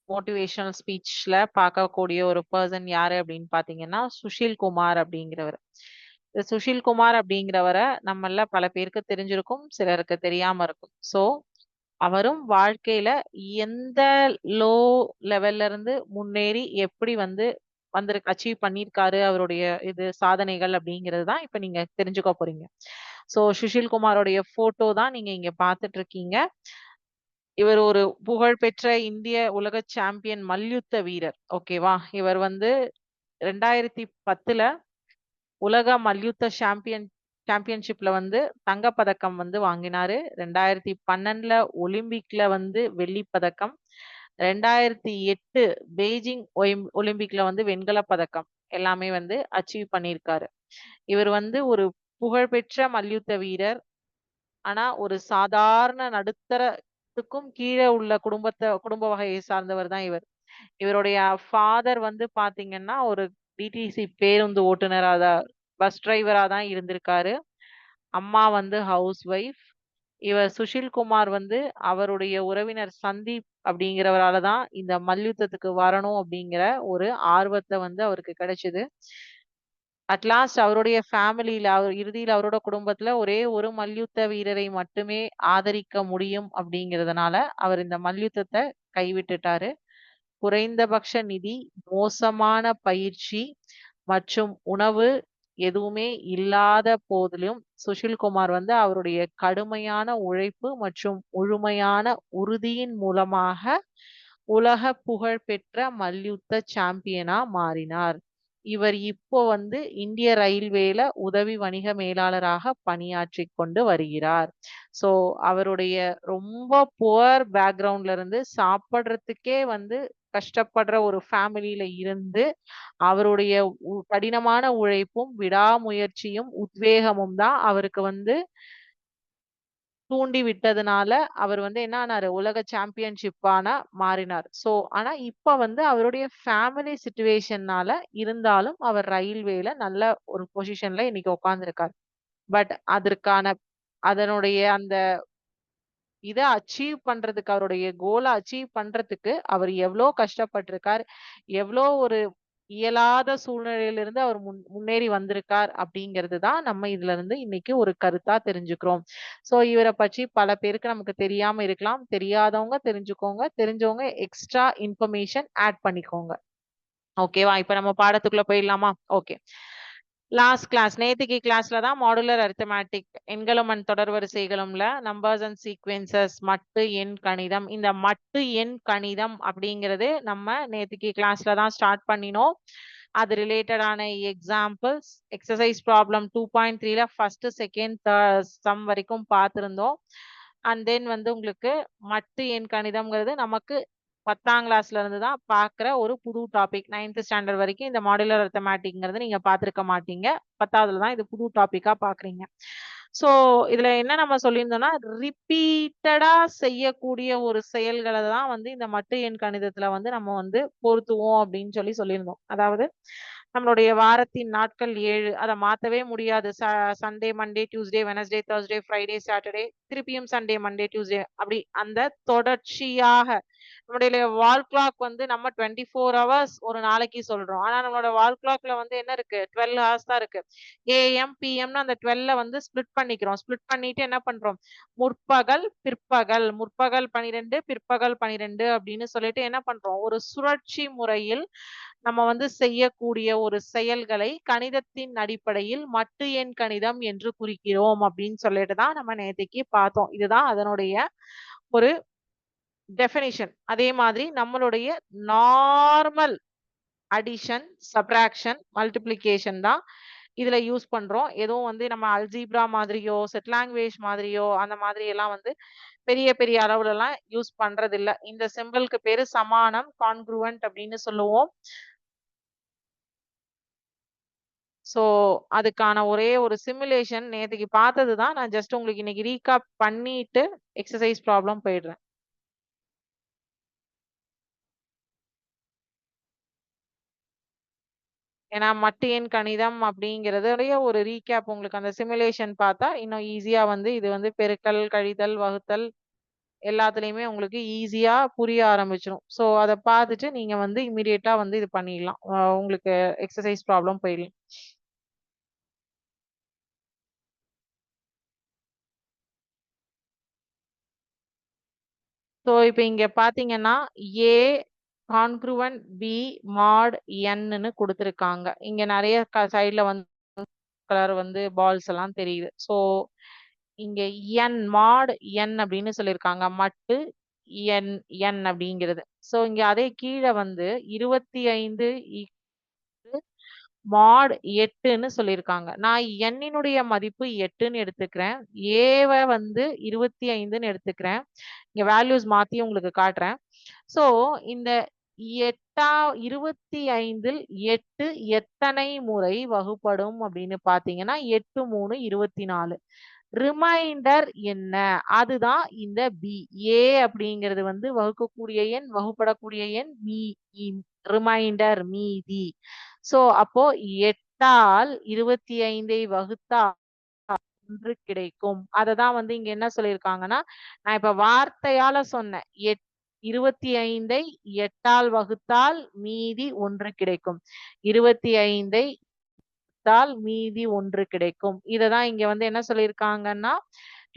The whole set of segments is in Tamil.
மோட்டிவேஷனல் ஸ்பீச்ல பார்க்கக்கூடிய ஒரு பர்சன் யாரு அப்படின்னு பாத்தீங்கன்னா சுஷில் குமார் அப்படிங்கிறவர். இந்த சுஷில் குமார் அப்படிங்கிறவரை நம்மள பல பேருக்கு தெரிஞ்சிருக்கும், சிலருக்கு தெரியாம இருக்கும். சோ அவரும் வாழ்க்கையில எந்த லோ லெவல்ல இருந்து முன்னேறி எப்படி அச்சீவ் பண்ணியிருக்காரு, அவருடைய இது சாதனைகள் அப்படிங்கிறது தான் இப்ப நீங்க தெரிஞ்சுக்க போறீங்க. சோ சுஷில் குமாரோடைய போட்டோ தான் நீங்க இங்க பார்த்துட்டு இருக்கீங்க. இவர் ஒரு புகழ்பெற்ற இந்திய உலக சாம்பியன் மல்யுத்த வீரர். ஓகேவா? இவர் 2010ல உலக மல்யுத்த சாம்பியன்ஷிப்ல தங்கப்பதக்கம் வாங்கினாரு. 2012ல ஒலிம்பிக்ல வெள்ளிப் பதக்கம். 2008 பெய்ஜிங் ஒலிம்பிக்ல வெண்கலப் பதக்கம் எல்லாமே அச்சீவ் பண்ணியிருக்காரு. இவர் ஒரு புகழ்பெற்ற மல்யுத்த வீரர். ஆனா ஒரு சாதாரண நடுத்தரத்துக்கும் கீழே உள்ள குடும்ப வகையை சார்ந்தவர் தான் இவர். இவருடைய ஃபாதர் பாத்தீங்கன்னா ஒரு டிடிசி பேருந்து ஓட்டுநரா தான், பஸ் டிரைவரா தான் இருந்திருக்காரு. அம்மா ஹவுஸ் ஒய்ஃப். இவர் சுஷில் குமார் அவருடைய உறவினர் சந்தீப் அப்படிங்கிறவரால தான் இந்த மல்யுத்தத்துக்கு வரணும் அப்படிங்கிற ஒரு ஆர்வத்தை அவருக்கு கிடைச்சது. அட் லாஸ்ட் அவருடைய ஃபேமிலியில இறுதியில அவரோட குடும்பத்துல ஒரே ஒரு மல்யுத்த வீரரை மட்டுமே ஆதரிக்க முடியும் அப்படிங்கிறதுனால அவர் இந்த மல்யுத்தத்தை கைவிட்டுட்டாரு. குறைந்தபட்ச நிதி, மோசமான பயிற்சி மற்றும் உணவு எதுவுமே இல்லாத போதிலும் சுஷில் குமார் அவருடைய கடுமையான உழைப்பு மற்றும் முழுமையான உறுதியின் மூலமாக உலக புகழ் பெற்ற மல்யுத்த சாம்பியனா மாறினார். இவர் இப்போ இந்திய ரயில்வேல உதவி வணிக மேலாளராக பணியாற்றிக் கொண்டு வருகிறார். சோ அவருடைய ரொம்ப புவர் பேக்ரவுண்ட்ல இருந்து சாப்பிடுறதுக்கே கஷ்டப்படுற ஒரு ஃபேமிலியில இருந்து அவருடைய கடினமான உழைப்பும் விடாமுயற்சியும் உத்வேகமும் தான் அவருக்கு தூண்டி விட்டதுனால அவர் என்ன ஆனாரு, உலக சாம்பியன்ஷிப்பான மாறினார். சோ ஆனா இப்ப அவருடைய ஃபேமிலி சிச்சுவேஷன்னால இருந்தாலும் அவர் ரயில்வேல நல்ல ஒரு பொசிஷன்ல இன்னைக்கு உட்கார்ந்திருக்கார். பட் அதனுடைய அந்த இத அச்சீவ் பண்றதுக்கு, அவருடைய கோல அச்சீவ் பண்றதுக்கு அவர் எவ்ளோ கஷ்டப்பட்டிருக்கார், எவ்ளோ ஒரு இயலாத சூழ்நிலையிலிருந்து அவர் முன்னேறி வந்திருக்கார் அப்படிங்கிறது தான் நம்ம இதுல இருந்து இன்னைக்கு ஒரு கருத்தா தெரிஞ்சுக்கிறோம். சோ இவர பற்றி பல பேருக்கு நமக்கு தெரியாம இருக்கலாம். தெரியாதவங்க தெரிஞ்சுக்கோங்க. தெரிஞ்சவங்க எக்ஸ்ட்ரா இன்ஃபர்மேஷன் ஆட் பண்ணிக்கோங்க. ஓகேவா? இப்ப நம்ம பாடத்துக்குள்ள போயிடலாமா? ஓகே. லாஸ்ட் கிளாஸ் நேத்திக்கு கிளாஸ்ல தான் மாடுலர் அரித்மெட்டிக் எண்களும் தொடர் வரிசைகளும்ல நம்பர்ஸ் அண்ட் சீக்வென்சஸ் மட்டு எண் கணிதம். இந்த மட்டு எண் கணிதம் அப்படிங்கிறது நம்ம நேத்திக்கு கிளாஸ்ல தான் ஸ்டார்ட் பண்ணினோம். அது ரிலேட்டடான எக்ஸாம்பிள்ஸ் எக்ஸசைஸ் ப்ராப்ளம் 2.3ல ஃபர்ஸ்ட் செகண்ட் சம் வரைக்கும் பார்த்திருந்தோம். அண்ட் தென் உங்களுக்கு மட்டு எண் கணிதம்ங்கிறது நமக்கு 10ஆம் கிளாஸ்ல இருந்து தான் பார்க்குற ஒரு புது டாபிக். 9th ஸ்டாண்டர்ட் வரைக்கும் இந்த மாடுலர் அரித்மெட்டிக்ங்கிறது நீங்க பார்த்திருக்க மாட்டீங்க. 10வதுல தான் இது புது டாபிக்கா பார்க்குறீங்க. சோ இதுல என்ன நம்ம சொல்லியிருந்தோம்னா, ரிப்பீட்டடா செய்யக்கூடிய ஒரு செயல்களை தான் இந்த மட்டு எண் கணிதத்துல நம்ம பொருத்துவோம் அப்படின்னு சொல்லியிருந்தோம். அதாவது நம்மளுடைய வாரத்தின் நாட்கள் 7. அத மாத்தவே முடியாது. Sunday, Monday, Tuesday, Wednesday, Thursday, Friday, Saturday, திருப்பியும் சண்டே, மண்டே, டியூஸ்டே அப்படி அந்த தொடர்ச்சியாக நம்முடைய வால் கிளாக் நம்ம 24 ஹவர்ஸ் ஒரு நாளைக்கு சொல்றோம். ஆனா நம்மளோட வால் கிளாக்ல என்ன இருக்கு? 12 ஹவர்ஸ் தான் இருக்கு. ஏஎம், பிஎம்னு அந்த 12 ஸ்ப்ளிட் பண்ணிக்கிறோம். ஸ்ப்ளிட் பண்ணிட்டு என்ன பண்றோம்? முற்பகல், பிற்பகல், முற்பகல் 12, பிற்பகல் 12 அப்படின்னு சொல்லிட்டு என்ன பண்றோம்? ஒரு சுழற்சி முறையில் நம்ம செய்யக்கூடிய ஒரு செயல்களை கணிதத்தின் அடிப்படையில் மட்டு எண் கணிதம் என்று குறிக்கிறோம் அப்படின்னு சொல்லிட்டு தான் நம்ம நேத்திக்கு பார்த்தோம். இதுதான் அதனுடைய ஒரு டெஃபினிஷன். அதே மாதிரி நம்மளுடைய நார்மல் அடிஷன், சப்ட்ராக்ஷன், மல்டிப்ளிகேஷன் தான் இதுல யூஸ் பண்றோம். எதுவும் நம்ம அல்ஜீப்ரா மாதிரியோ, செட் லாங்குவேஜ் மாதிரியோ அந்த மாதிரி எல்லாம் பெரிய பெரிய அளவுல எல்லாம் யூஸ் பண்றது இல்ல. இந்த சிம்பலுக்கு பேரு சமானம், கான்க்ருவன்ட் அப்படின்னு சொல்லுவோம். சோ அதுக்கான ஒரே ஒரு சிமுலேஷன் நேத்துக்கு பார்த்தது தான். நான் ஜஸ்ட் உங்களுக்கு இன்னைக்கு ரீகாப் பண்ணிட்டு எக்ஸசைஸ் ப்ராப்ளம் போயிடுறேன். ஏன்னா மட்டு எண் கணிதம் அப்படிங்கிறதுடைய ஒரு ரீகேப் உங்களுக்கு அந்த சிமுலேஷன் பார்த்தா இன்னும் ஈஸியா இது பெருக்கல், கழித்தல், வகுத்தல் எல்லாத்துலயுமே உங்களுக்கு ஈஸியா புரிய ஆரம்பிச்சுரும். ஸோ அத பார்த்துட்டு நீங்க வந்து இம்மீடியட்டா வந்து இது பண்ணிடலாம். உங்களுக்கு எக்ஸர்சைஸ் ப்ராப்ளம் போயிடலாம். ஸோ இப்ப இங்க பார்த்தீங்கன்னா, ஏ கான்க்ரூவன்ட் பி மாட் என்னு குடுத்துருக்காங்க. இங்க நெறைய சைடுல வந்து கலர் வந்து பால்ஸ் எல்லாம் தெரியுது. ஸோ இங்க என் மாட் என் அப்படின்னு சொல்லியிருக்காங்க. மட்டு என் என் அப்படிங்கிறது. ஸோ இங்க அதே கீழ வந்து 25 மாட் 8ன்னு சொல்லியிருக்காங்க. நான் எண்ணினுடைய மதிப்பு 8ன்னு எடுத்துக்கிறேன். ஏவ வந்து 25ன்னு எடுத்துக்கிறேன். இங்க வேல்யூஸ் மாத்தி உங்களுக்கு காட்டுறேன். ஸோ இந்த 25ல் 8 எத்தனை முறை வகுப்படும் அப்படின்னு பார்த்தீங்கன்னா, 8 3 24. ரிமைண்டர் என்ன? அதுதான் இந்த பி. ஏ அப்படிங்கிறது வந்து வகுக்கக்கூடிய எண், வகுப்படக்கூடிய எண், ரிமைண்டர் மீதி. ஸோ அப்போ 8ஆல் 25ஐ வகுத்தா 1 கிடைக்கும். அததான் வந்து இங்க என்ன சொல்லியிருக்காங்கன்னா, நான் இப்ப வார்த்தையால சொன்னேன். 25ஐ 8ஆல் வகுத்தால் மீதி 1 கிடைக்கும். 25ஐ மீதி 1 கிடைக்கும். இததான் இங்க வந்து என்ன சொல்லியிருக்காங்கன்னா,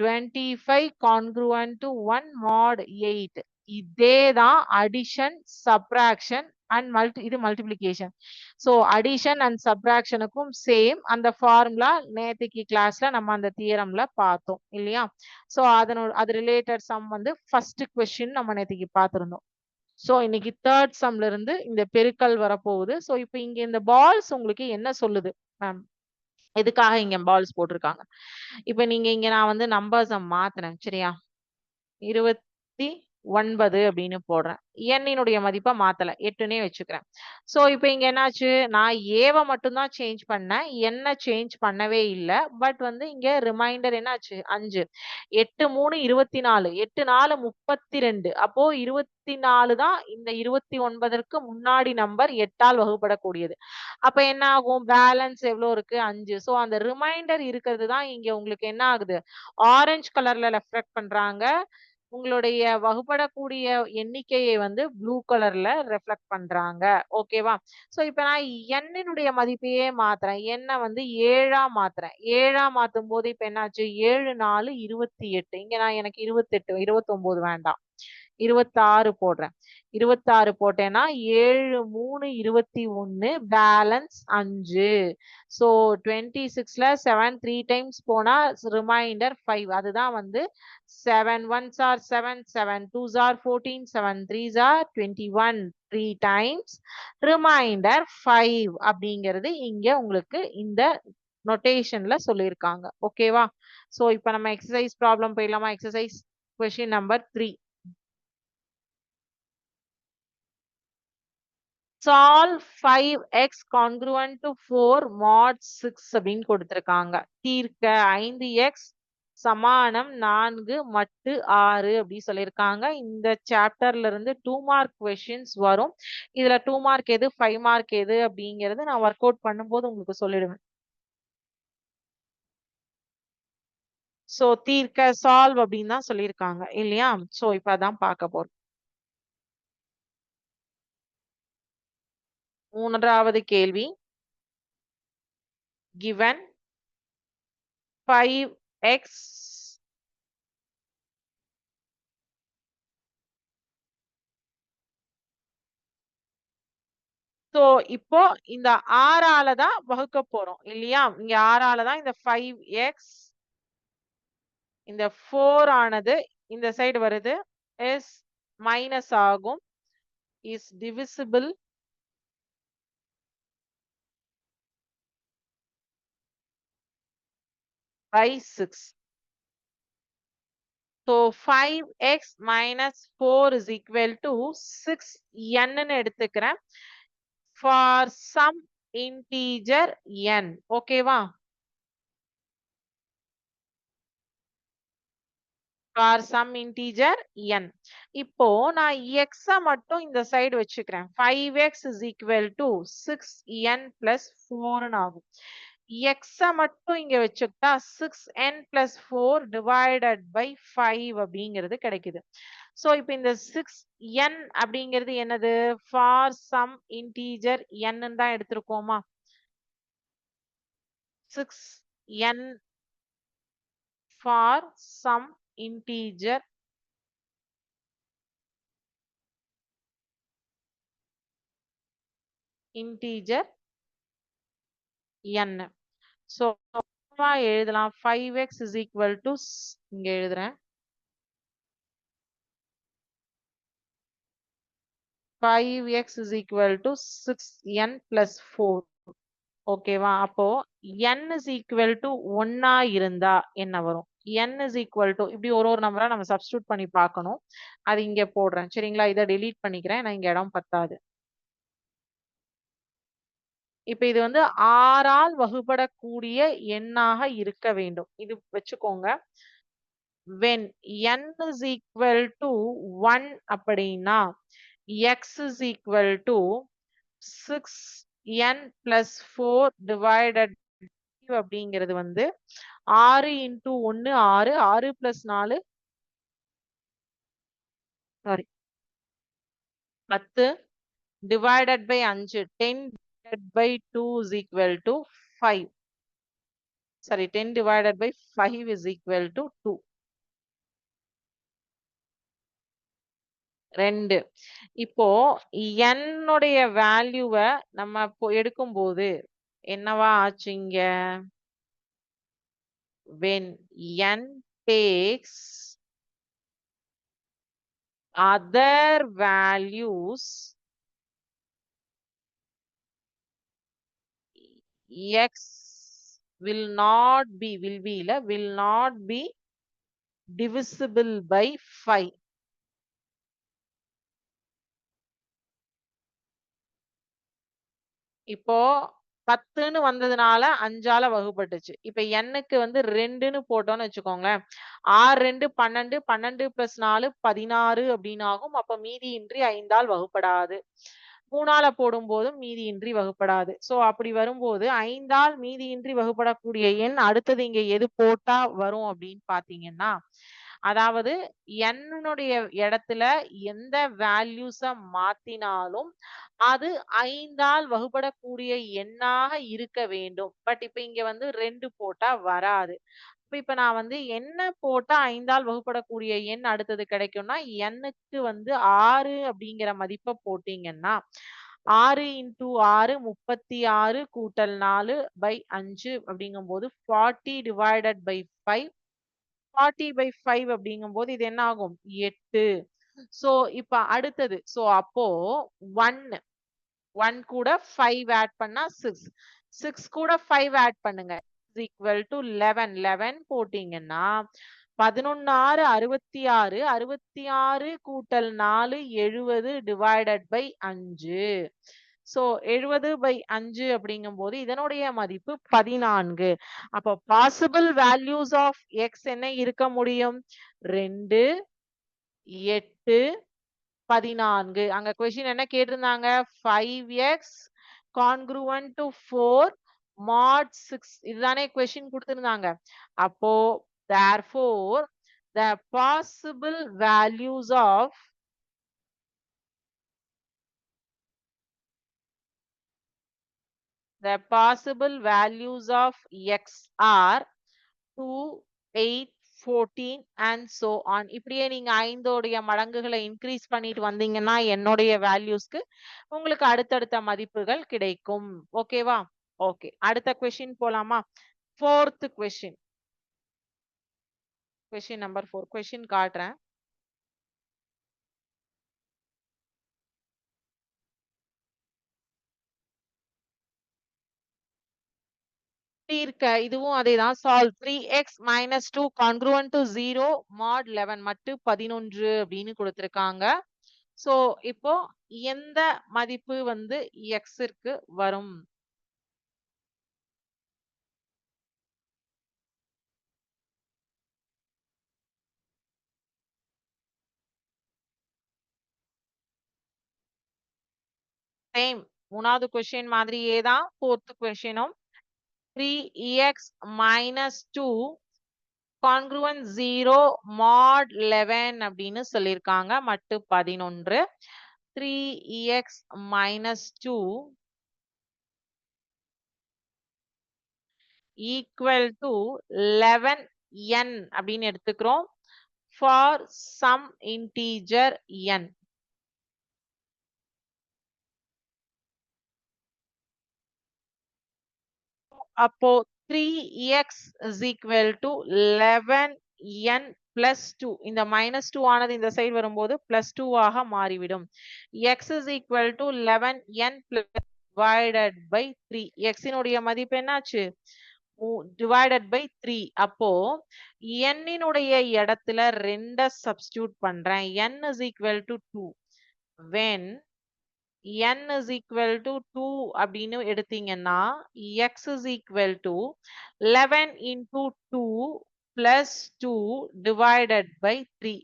25 கான்க்ரூவன்ட் டு 1 மாட் 8. இதேதான் அடிஷன், சப்ட்ராக்ஷன் அண்ட் இது மல்டிப்ளிகேஷன். ஸோ அடிஷன் அண்ட் சப்ட்ராக்ஷனுக்கும் சேம் அந்த ஃபார்முலா நேத்திக்கு கிளாஸ்ல நம்ம அந்த தியரம்ல பார்த்தோம் இல்லையா? ஸோ அது ரிலேட்டட் சம் வந்து ஃபர்ஸ்ட் கொஸ்டின் நம்ம நேத்திக்கு பார்த்திருந்தோம். ஸோ இன்னைக்கு 3rd சம்ல இருந்து இந்த பெருக்கல் வரப்போகுது. ஸோ இப்ப இங்க இந்த பால்ஸ் உங்களுக்கு என்ன சொல்லுது மேம்? எதுக்காக இங்க பால்ஸ் போட்டிருக்காங்க? இப்ப நீங்க இங்க நான் வந்து நம்பர்ஸ மாத்துனேன் சரியா? 29 அப்படின்னு போடுறேன். எண்ணினுடைய மதிப்ப மாத்தல. 8ன்னே வச்சுக்கிறேன். சோ இப்ப இங்க என்னாச்சு? நான் ஏவ மட்டும் தான் சேஞ்ச் பண்ணேன். எண்ண சேஞ்ச் பண்ணவே இல்ல. பட் வந்து இங்க ரிமைண்டர் என்னாச்சு? 5. 8 3 24. 8 4 32. அப்போ 24 தான் இந்த 29ற்கு முன்னாடி நம்பர் 8ஆல் வகுப்படக்கூடியது. அப்ப என்ன ஆகும்? பேலன்ஸ் எவ்வளோ இருக்கு? 5. சோ அந்த ரிமைண்டர் இருக்கிறது தான் இங்க உங்களுக்கு என்ன ஆகுது? ஆரஞ்சு கலர்ல ரெஃப்ளெக்ட் பண்றாங்க. உங்களுடைய வகுப்படக்கூடிய எண்ணிக்கையை வந்து ப்ளூ கலர்ல ரெஃப்ளெக்ட் பண்றாங்க. ஓகேவா? சோ இப்ப நான் எண்ணினுடைய மதிப்பையே மாத்துறேன். எண்ண வந்து 7ஆ மாத்துறேன். 7ஆ மாத்தும்போது இப்ப என்னாச்சு? 7 4 28. இங்க நான் எனக்கு 28 29 வேண்டாம். 26 போடுறேன். 26 போட்டேன்னா 7 3 21 பேலன்ஸ் 5. சோ 26ல 7 3 டைம்ஸ் போனா ரிமைண்டர் 5. அதுதான் வந்து 7 1s are 7, 7 2s are 14, 7 3s are 21. 3 times reminder 5 அப்படிங்கிறது இங்க உங்களுக்கு இந்த நொட்டேஷன்ல சொல்லியிருக்காங்க. ஓகேவா? சோ இப்ப நம்ம எக்ஸசைஸ் ப்ராப்ளம் போயிடலாமா? Exercise question number 3. Solve 5x congruent to 4 mod 6 அப்படின்னு கொடுத்திருக்காங்க. தீர்க்க 5x சமானம் 4 மட்டு 6 அப்படி சொல்லியிருக்காங்க. இந்த சாப்டர்ல இருந்து 2 மார்க் கொஸ்டின்ஸ் வரும். இதுல 2 மார்க் எது 5 மார்க் எது அப்படிங்கறது நான் ஒர்க் அவுட் பண்ணும்போது உங்களுக்கு சொல்லிடுவேன். சோ தீர்க்க சால்வ் அப்படின்னு தான் சொல்லியிருக்காங்க இல்லையா? சோ இப்ப அதான் பார்க்க போறோம். 3வது கேள்வி. Given 5x சோ இப்போ இந்த 6ஆல தான் வகுக்க போறோம் இல்லையா? இங்க 6ஆல தான் இந்த 5x இந்த 4 ஆனது இந்த சைடு வருது. இஸ் மைனஸ் ஆகும். Is divisible by 6. So 5x minus 4 is equal to 6n ன்னு எடுத்துக்கிறேன். For some integer n. ஓகேவா? For some integer n. இப்போ நான் x மட்டும் இந்த சைடு வச்சுக்கிறேன். 5x is equal to 6n plus 4 ஆகும். எக்ஸ மட்டும் இங்க வச்சுக்கிட்டா 6n + 4 டிவைடட் பை 5 அப்படிங்கிறது கிடைக்குது. சோ இப்ப இந்த 6n அப்படிங்கிறது என்னது? ஃபார் சம் இன்டிஜர் n தான் எடுத்திருக்கோமா? 6n for some integer integer n. So எழுதலாம் 5x is equal to இங்க எழுதுறேன். 5x is equal to 6n plus 4. ஓகேவா? அப்போ n is equal to 1 இருந்தா என்ன வரும்? n is equal to இப்படி ஒரு நம்பரா நம்ம சப்ஸ்டிட்யூட் பண்ணி பார்க்கணும். அது இங்க போடுறேன். சரிங்களா? இத டெலீட் பண்ணிக்கிறேன். ஏன்னா இங்க இடம் பத்தாது. இப்ப இது வந்து 6 ஆல் வகுபடக்கூடிய எண்ணாக இருக்க வேண்டும். இது வச்சுக்கோங்க. when n is equal to 1 அப்படின்னா x is equal to 6n plus 4 divided அப்படிங்கிறது வந்து 6 into 1 6 6 plus 4 sorry 10 divided by 5 10 divided by 2 is equal to 5. Sorry, 10 divided by 5 is equal to 2. 2. இப்போ n உடைய வேல்யூவ நம்ம எடுக்கும்போது என்னவா ஆச்சு இங்க? when n takes other values x will not be will not be divisible by 5. இப்போ 10ன்னு வந்ததுனால 5ஆல வகுப்பட்டுச்சு. இப்ப nக்கு வந்து 2ன்னு போட்டோம்னு வச்சுக்கோங்களேன். 6 2 12 12 + 4 16 அப்படின்னு ஆகும். அப்ப மீதியின்றி 5ஆல் வகுப்படாது. 3ஆல போடும்போதும் மீதியின்றி வகுப்படாது. சோ அப்படி வரும்போது 5ஆல் மீதியின்றி வகுப்படக்கூடிய எண் அடுத்தது இங்க எது போட்டா வரும் அப்படின்னு பார்த்தீங்கன்னா, அதாவது n னுடைய இடத்துல எந்த வேல்யூஸ மாத்தினாலும் அது 5ஆல் வகுபடக்கூடிய எண்ணாக இருக்க வேண்டும். பட் இப்ப இங்க வந்து 2 போட்டா வராது. இப்ப நான் வந்து என்ன போட்டா 5ஆல் வகுபடக்கூடிய எண் அடுத்தது கிடைக்கும்னா, nக்கு வந்து 6 அப்படிங்கிற மதிப்ப போட்டீங்கன்னா, 6 × 6 36 கூட்டல் 4/5 அப்படிங்கும்போது 40 டிவைடட் பை 5 40/5 அப்படிங்கும்போது இது என்ன ஆகும்? 8. சோ இப்ப அடுத்தது. சோ அப்போ 1 1 கூட 5 ஆட் பண்ணா 6. 6 கூட 5 ஆட் பண்ணுங்க. Is equal two 11. 11 போட்டீங்கன்னா 11 6 66 66 கூட்டல் 4 70 டிவைடட் பை 5. சோ 70/5 அப்படிங்கும்போது இதனுடைய மதிப்பு 14. அப்போ பாசிபிள் வேல்யூஸ் ஆஃப் x என்ன இருக்க முடியும்? 2 8 14. அங்க கொஸ்டின் என்ன கேட்டிருந்தாங்க? 5x congruent to 4 mod 6 இதுதானே கொஸ்டின் கொடுத்திருந்தாங்க. அப்போ therefore the possible values of x are 2 8 14 and so on. இப்படியே நீங்க 5 உடைய மடங்குகளை இன்கிரீஸ் பண்ணிட்டு வந்தீங்கன்னா என்னுடைய வேல்யூஸ்க்கு உங்களுக்கு அடுத்தடுத்த மதிப்புகள் கிடைக்கும். ஓகேவா? ஓகே. அடுத்த கொஸ்டின் போலாமா? 4th question. Question number 4. Question காட்டுறேன். தீர்க்க இதுவும் அதேதான். Solve 3x - 2 congruent to 0 mod 11 மட்டு 11 அப்படின்னு கொடுத்திருக்காங்க. சோ இப்போ எந்த மதிப்பு வந்து xற்கு வரும்? சேம் 3வது கொஸ்டின் மாதிரியே தான் 4th கொஸ்டினும் 3x minus 2 congruent 0 mod 11 அப்படின்னு சொல்லியிருக்காங்க. மட்டு 11. 3x minus 2 equal to 11n அப்படின்னு எடுத்துக்கிறோம். For some integer n. அப்போ 3x is equal to 11n plus 2. இந்த minus 2 ஆனது இந்த சைடு வரும்போது plus 2 ஆக மாறிவிடும். x is equal to 11n plus divided by 3. x இனுடைய மதிப்பு என்னாச்சு? divided by 3. அப்போ n இனுடைய இடத்துல 2 substitute பண்றேன். n is equal to 2. When n is equal to 2 அப்படின்னு எடுத்தீங்கன்னா x is equal to 11 into 2 plus 2 divided by 3,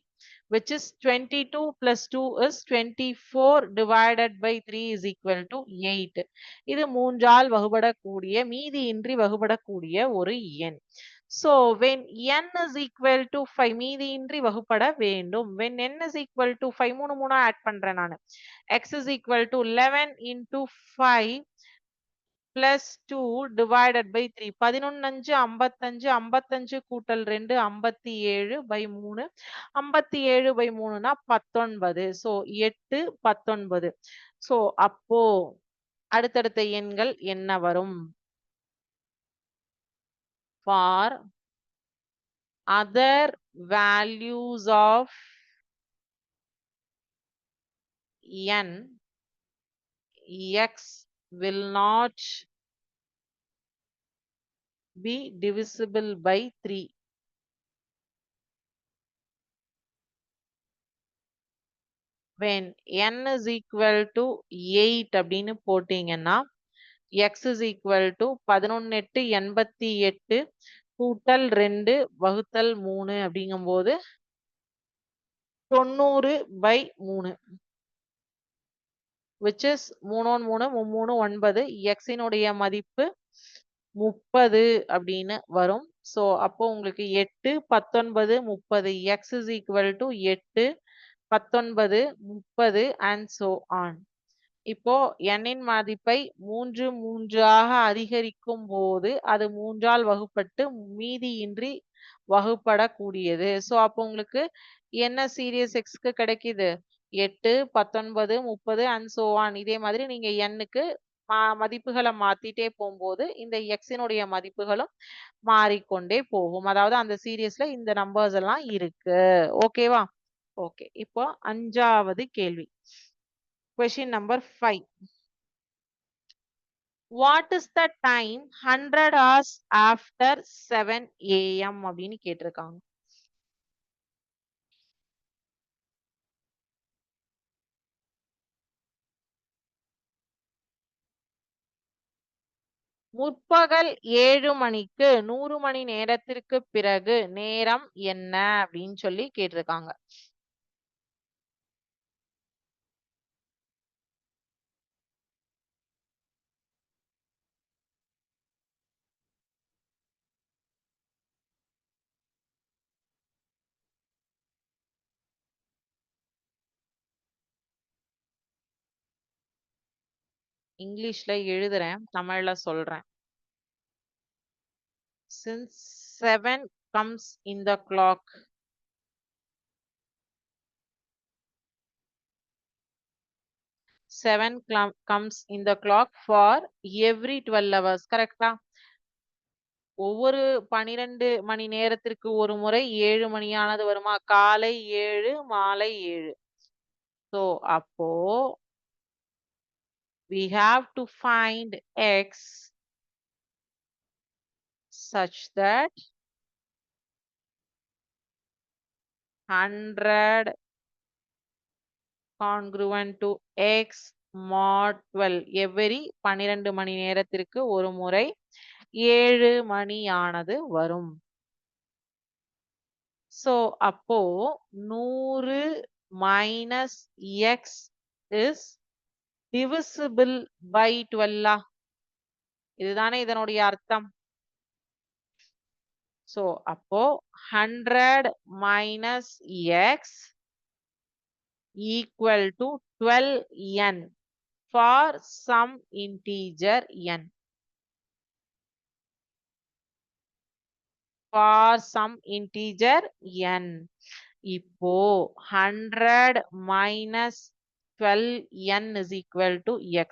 which is 22 plus 2 is 24 divided by 3 is equal to 8. இது மூன்றால் வகுபடக்கூடிய மீதியின்றி வகுபடக்கூடிய ஒரு எண். So when n is equal to 5 மீதியின்றி வகுப்பட வேண்டும். When n is equal to 5 மூணு மூணா ஆட் பண்றேன் நானு. x is equal to 11 into 5 plus 2 divided by 3. 11 5 55 55 கூட்டல் 2 57 by 3. 57 by 3னா 19. So 8 19. So அப்போ அடுத்தடுத்த எண்கள் என்ன வரும்? For other values of n, x will not be divisible by 3. When n is equal to 8 அப்படின்னு போட்டீங்கன்னா x is equal to 11 88 கூட்டல் 2 வகுத்தல் 3 அப்படிங்கும்போது 90 by 3, which is 3 3 3 9. x இனுடைய மதிப்பு 30 அப்படின்னு வரும். So அப்போ உங்களுக்கு 8 19 30. x is equal to 8 19 30 and so on. இப்போ n இன் மதிப்பை 3 3 ஆக அதிகரிக்கும் போது அது 3ஆல் வகுப்பட்டு மீதியின்றி வகுப்படக்கூடியது. So அப்போ உங்களுக்கு என்ன சீரியஸ் xக்கு கிடைக்குது? 8 19 30 and so on. இதே மாதிரி நீங்க nக்கு மதிப்புகளை மாத்திட்டே போகும்போது இந்த x இனுடைய மதிப்புகளும் மாறிக்கொண்டே போகும். அதாவது அந்த சீரியஸ்ல இந்த நம்பர்ஸ் எல்லாம் இருக்கு. ஓகேவா? ஓகே. இப்போ 5வது கேள்வி. Question number 5. What is the time 100 hours after 7 AM அப்படின்னு கேட்டிருக்காங்க. முற்பகல் 7 மணிக்கு 100 மணி நேரத்திற்கு பிறகு நேரம் என்ன அப்படின்னு சொல்லி கேட்டிருக்காங்க. இங்கிலீஷ்ல எழுதுறேன், தமிழ்ல சொல்றேன். Since 7 comes in the clock, comes in the clock for every 12 hours. கரெக்டா? ஒவ்வொரு 12 மணி நேரத்திற்கு ஒரு முறை 7 மணியானது வருமா? காலை 7 மாலை 7. So அப்போ we have to find x such that 100 congruent to x mod 12. every 12 மணி நேரத்திற்கு ஒரு முறை 7 மணியானது வரும். So அப்போ 100 minus x is divisible by 12. இதுதானே இதனுடைய அர்த்தம். So அப்போ 100 minus x equal to 12n for some integer n. For some integer n. இப்போ 100 minus 12n is equal to x.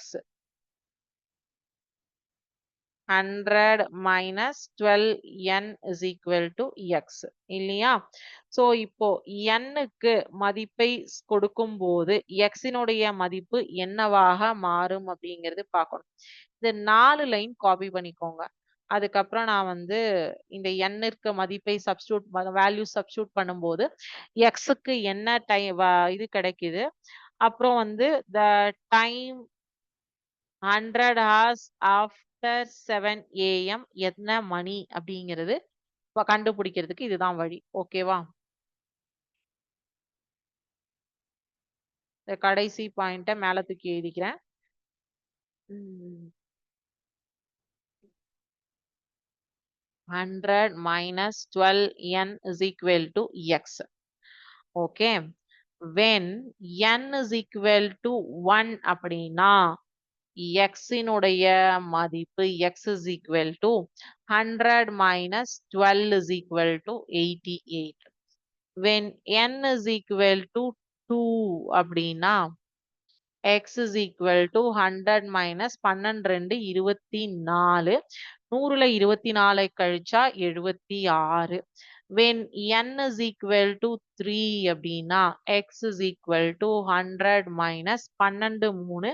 100 minus 12n is equal to x. இல்லையா? So இப்போ nக்கு மதிப்பை கொடுக்கும்போது x னுடைய மதிப்பு என்னவாக மாறும் அப்படிங்கிறது பார்க்கணும். இந்த 4 லைன் காப்பி பண்ணிக்கோங்க. அதுக்கப்புறம் நான் வந்து இந்த nற்கு மதிப்பை வேல்யூ சப்ஸ்டிட்யூட் பண்ணும்போது xக்கு என்ன இது கிடைக்குது. அப்புறம் வந்து the time 100 hours after 7 AM என்ன மணி அப்படிங்கிறது கண்டுபிடிக்கிறதுக்கு இதுதான் வழி. ஓகேவா? இந்த கடைசி பாயிண்ட மேல தூக்கி எழுதிக்கிறேன். 100 minus 12n is equal to x. Okay. When n is equal to 1 அப்படின்னா x இனுடைய மதிப்பு x is equal to 100 minus 12 is equal to 88. When n is equal to 2 அப்படின்னா x is equal to 100 minus 12 24. 100ல 24 கழிச்சா 76. When n is equal to 3 அப்படின்னா x is equal to 100 minus 12 3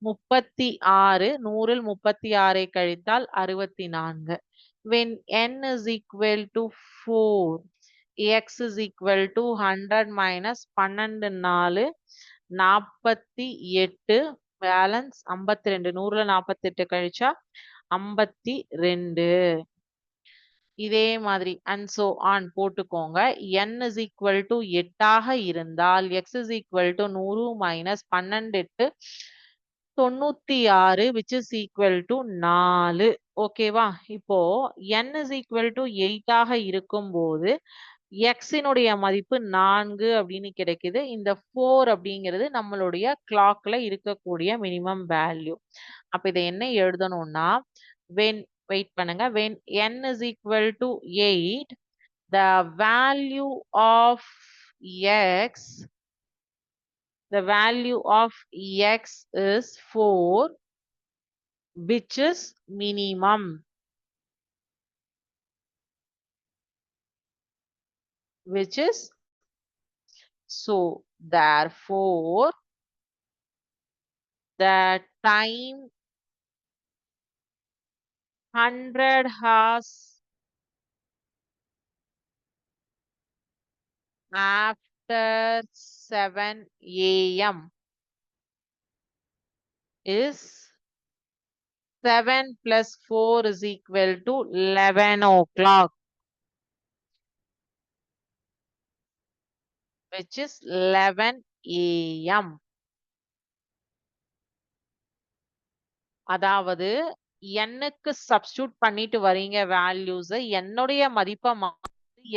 36. 100ல் 36 கழித்தால் 64. When n is equal to 4, x is equal to 100 minus 12 4 48 balance 52. 100ல 48 கழிச்சா 52. இதே மாதிரி and so on போட்டுக்கோங்க. n is equal to 8 ஆக இருந்தால் x is equal to 100 minus 12 8 96 which is equal to 4. ஓகேவா? இப்போ n is equal to 8 ஆக இருக்கும்போது x இனுடைய மதிப்பு 4 அப்படின்னு கிடைக்குது. இந்த 4 அப்படிங்கிறது நம்மளுடைய கிளாக்ல இருக்கக்கூடிய மினிமம் வேல்யூ. அப்ப இதை என்ன எழுதணும்னா when வெயிட் பண்ணுங்க when n is equal to 8 the value of x the value of x is 4 which is minimum. Which is so therefore the time 100 hours after 7 AM is 7 plus 4 is equal to 11 o'clock, which is 11 AM. அதாவது nக்கு சப்ஸ்டிட்யூட் பண்ணிட்டு வரீங்க வேல்யூஸ் என்னுடைய மதிப்பை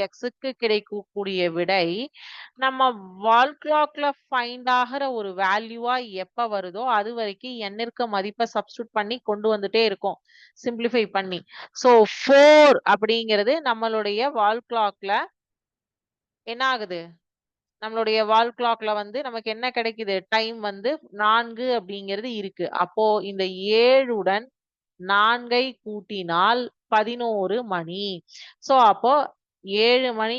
எக்ஸுக்கு கிடைக்கக்கூடிய விடை நம்ம வால் கிளாக்ல ஃபைண்ட் ஆகிற ஒரு வேல்யூவா எப்ப வருதோ அது வரைக்கும் எண்ணிற்கு மதிப்பை சப்ஸ்டிட்யூட் பண்ணி கொண்டு வந்துட்டே இருக்கும் சிம்பிளிஃபை பண்ணி. ஸோ 4 அப்படிங்கிறது நம்மளுடைய வால் கிளாக்ல என்ன ஆகுது, நம்மளுடைய வால் கிளாக்ல வந்து நமக்கு என்ன கிடைக்குது, டைம் வந்து 4 அப்படிங்கிறது இருக்கு. அப்போ இந்த 7 உடன் 4ஐ கூட்டினால் 11 மணி. சோ அப்போ 7 மணி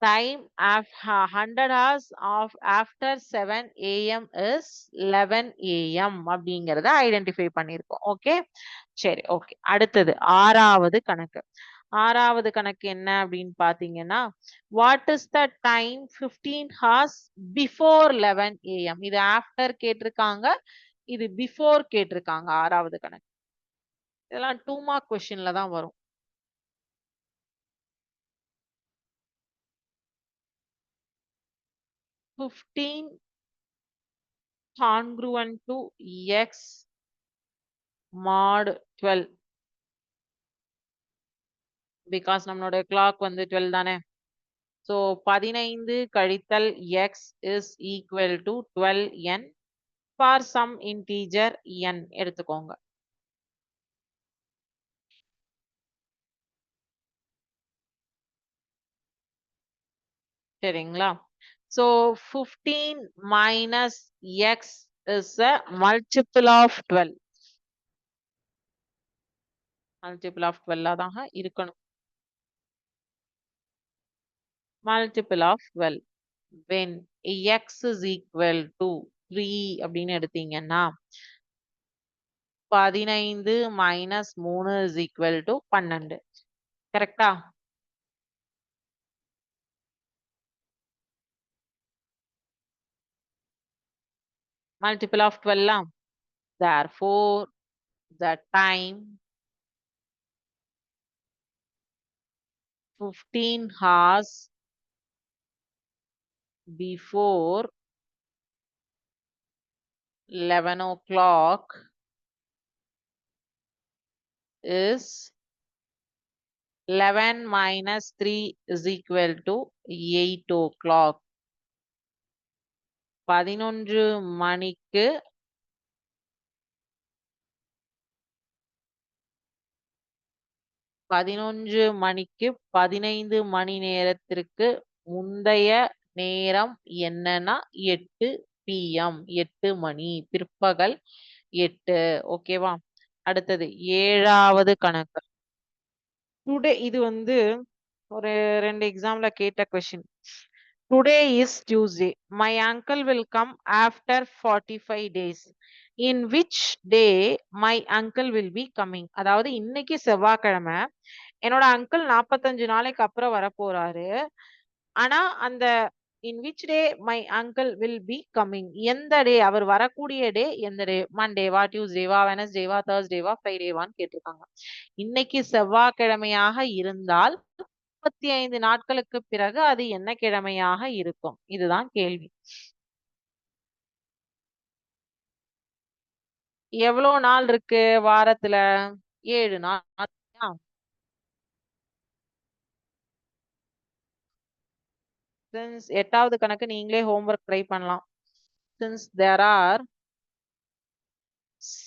time 100 hours of after 7 AM is 11 AM அப்படிங்கறத ஐடென்டிஃபை பண்ணிருக்கோம். ஓகே சரி ஓகே. அடுத்தது ஆறாவது கணக்கு. ஆறாவது கணக்கு என்ன அப்படின்னு பாத்தீங்கன்னா what is the time 15 hours before 11 AM. இது ஆஃப்டர் கேட்டிருக்காங்க, இது பிஃபோர் கேட்டிருக்காங்க. ஆறாவது கணக்கு இதெல்லாம் 2 மார்க் கொஸ்டின்ல தான் வரும். 15 congruent to x mod 12. Because நம்மளோட கிளாக் வந்து 12 தானே. ஸோ 15 கழித்தல் x is equal to 12n for some integer n எடுத்துக்கோங்க. சரிங்களா? So 15 minus x is a multiple of 12. Multiple of 12 தான் இருக்கணும். Multiple of 12 when x is equal to 3 அப்படின்னு எடுத்தீங்கன்னா 15 மைனஸ் 3 is equal to 12. கரெக்டா? Multiple of 12 therefore the time 15 hours before 11 o'clock is 11 minus 3 is equal to 8 o'clock. 11 மணிக்கு 11 மணிக்கு 15 மணி நேரத்திற்கு முந்தைய நேரம் என்னன்னா 8 PM 8 மணி பிற்பகல் 8. ஓகேவா? அடுத்தது 7வது கணக்கு. டுடே இது வந்து ஒரு 2 எக்ஸாம்ல கேட்ட question. Today is Tuesday. My uncle will come after 45 days. In which day my uncle will be coming. அதாவது இன்னைக்கு செவ்வாய்க்கிழமை, என்னோட அங்கிள் 45 நாளைக்கு அப்புறம் வரப்போறாரு. ஆனா அந்த in which day my uncle will be coming, எந்த டே அவர் வரக்கூடிய டே, எந்த டே, மண்டேவா, டியூஸ்டேவா, வெனஸ்டேவா, தேர்ஸ்டேவா, ஃப்ரைடேவான்னு கேட்டிருக்காங்க. இன்னைக்கு செவ்வாய்க்கிழமையாக இருந்தால் 35 நாட்களுக்கு பிறகு அது என்ன கிழமையாக இருக்கும்? இதுதான் கேள்வி. எவ்வளோ நாள் இருக்கு வாரத்துல? 7 நாள். Since 8வது கணக்கு நீங்களே ஹோம்வொர்க் ட்ரை பண்ணலாம். Since there are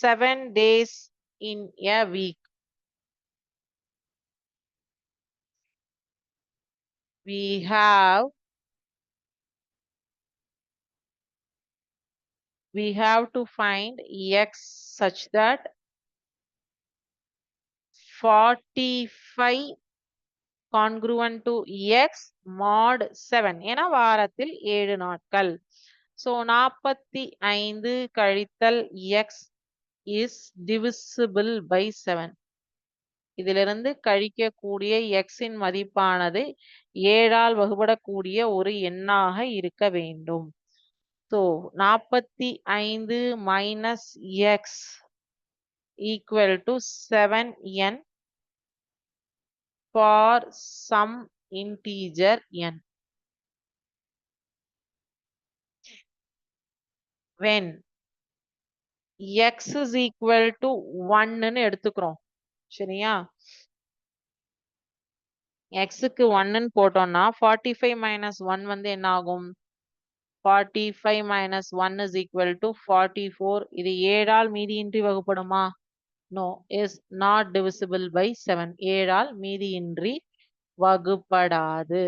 7 days in a week, we have to find x such that 45 congruent to x mod 7. ஏன்னா வாரத்தில் 7 நாட்கள். So 45 கழித்தல் x is divisible by 7. இதிலிருந்து கழிக்கக்கூடிய x இன் மதிப்பானது 7ஆல் வகுபடக்கூடிய ஒரு எண்ணாக இருக்க வேண்டும். So 45 minus x equal to 7n for some integer n. When x is equal to 1ன்னு எடுத்துக்கிறோம். சரியா? x-க்கு 1ன்னு போட்டோம்னா 45 minus 1 வந்து என்ன ஆகும்? 45 minus 1 is equal to 44. இது 7ஆல் மீதியின்றி வகுப்படுமா? No, is not divisible by 7. 7ஆல் மீதியின்றி வகுப்படாது.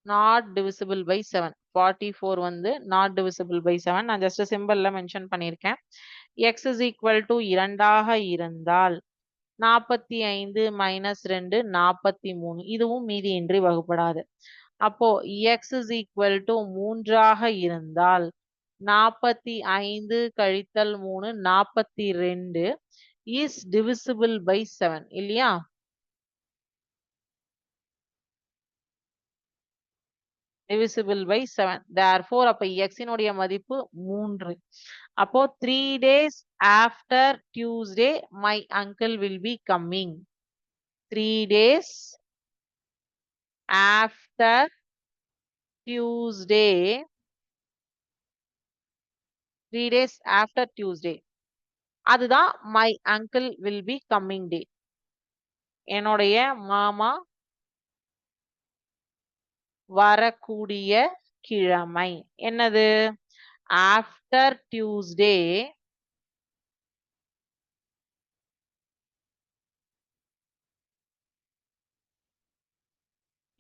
Not divisible by 7. 44 வந்து not divisible by 7. நான் just சிம்பல்ல மென்ஷன் பண்ணியிருக்கேன். x is equal to 2ஆக இருந்தால் 45 minus 2 43. இதுவும் மீதியின்றி வகுப்படாது. அப்போ x is equal to 3ஆக இருந்தால் 45 கழித்தல் 3 42 is divisible by 7 இல்லையா? divisible by 7. Therefore அப்ப x இனுடைய மதிப்பு 3. அப்போ 3 days after Tuesday my uncle will be coming. 3 days after Tuesday. 3 days after Tuesday. அதுதான் my uncle will be coming day. என்னுடைய மாமா வரக்கூடிய கிழமை. என்னது? ஆஃப்டர் டியூஸ்டே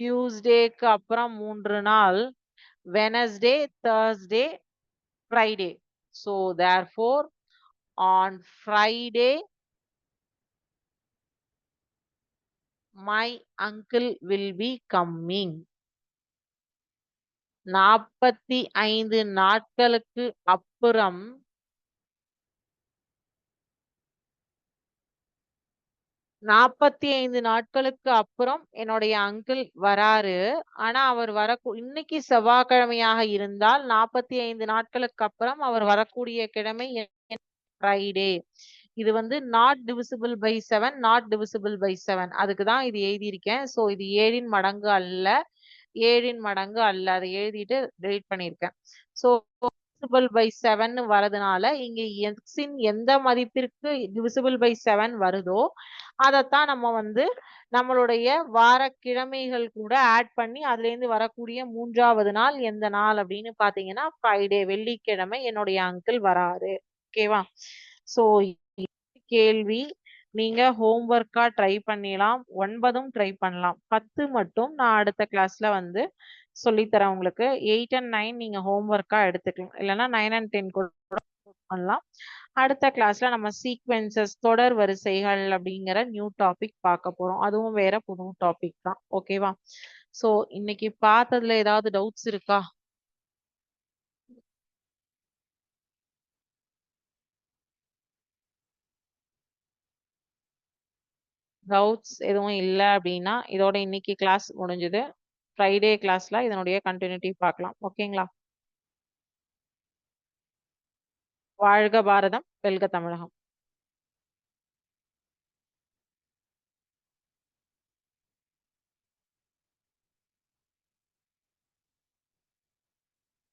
டியூஸ்டேக்கு அப்புறம் 3 நாள் Wednesday, Thursday, Friday. So therefore on Friday my uncle will be coming. 45 நாட்களுக்கு அப்புறம் 45 நாட்களுக்கு அப்புறம் என்னுடைய அங்கிள் வராரு. ஆனா அவர் இன்னைக்கு செவ்வாய்க்கிழமையாக இருந்தால் 45 நாட்களுக்கு அப்புறம் அவர் வரக்கூடிய கிழமை ஃப்ரைடே. இது வந்து not divisible by 7, not divisible by 7. அதுக்கு தான் இது எழுதியிருக்கேன். ஸோ இது 7 மடங்கு அல்ல. 7 மடங்கு அல்ல. அதை எழுதிட்டு டெலீட் பண்ணியிருக்கேன். ஸோ டிவிசிபிள் பை 7 வரதுனால இங்க எக்ஸின் எந்த மதிப்பிற்கு டிவிசிபிள் பை 7 வருதோ அதைத்தான் நம்ம வந்து நம்மளுடைய வாரக்கிழமைகள் கூட ஆட் பண்ணி அதுல இருந்து வரக்கூடிய 3வது நாள் எந்த நாள் அப்படின்னு பாத்தீங்கன்னா ஃப்ரைடே, வெள்ளிக்கிழமை என்னுடைய அங்கிள் வராரு. ஓகேவா? சோ கேள்வி நீங்க ஹோம்ஒர்க்கா ட்ரை பண்ணலாம், 9ம் ட்ரை பண்ணலாம். 10 மட்டும் நான் அடுத்த கிளாஸ்ல வந்து சொல்லித்தரேன் உங்களுக்கு. 8 and 9 நீங்க ஹோம்ஒர்க்கா எடுத்துக்கலாம், இல்லைன்னா 9 and 10 கூட பண்ணலாம். அடுத்த கிளாஸ்ல நம்ம சீக்வென்சஸ், தொடர் வரிசைகள் அப்படிங்கிற நியூ டாபிக் பார்க்க போறோம். அதுவும் வேற புது டாபிக் தான். ஓகேவா? சோ இன்னைக்கு பார்த்ததுல ஏதாவது டவுட்ஸ் இருக்கா? டவுட்ஸ் எதுவும் இல்லை அப்படின்னா இதோட இன்னைக்கு கிளாஸ் முடிஞ்சது. ஃப்ரைடே கிளாஸ்ல இதனுடைய கண்டினியூட்டி பார்க்கலாம். ஓகேங்களா? வாழ்க பாரதம், வெல்க தமிழகம்.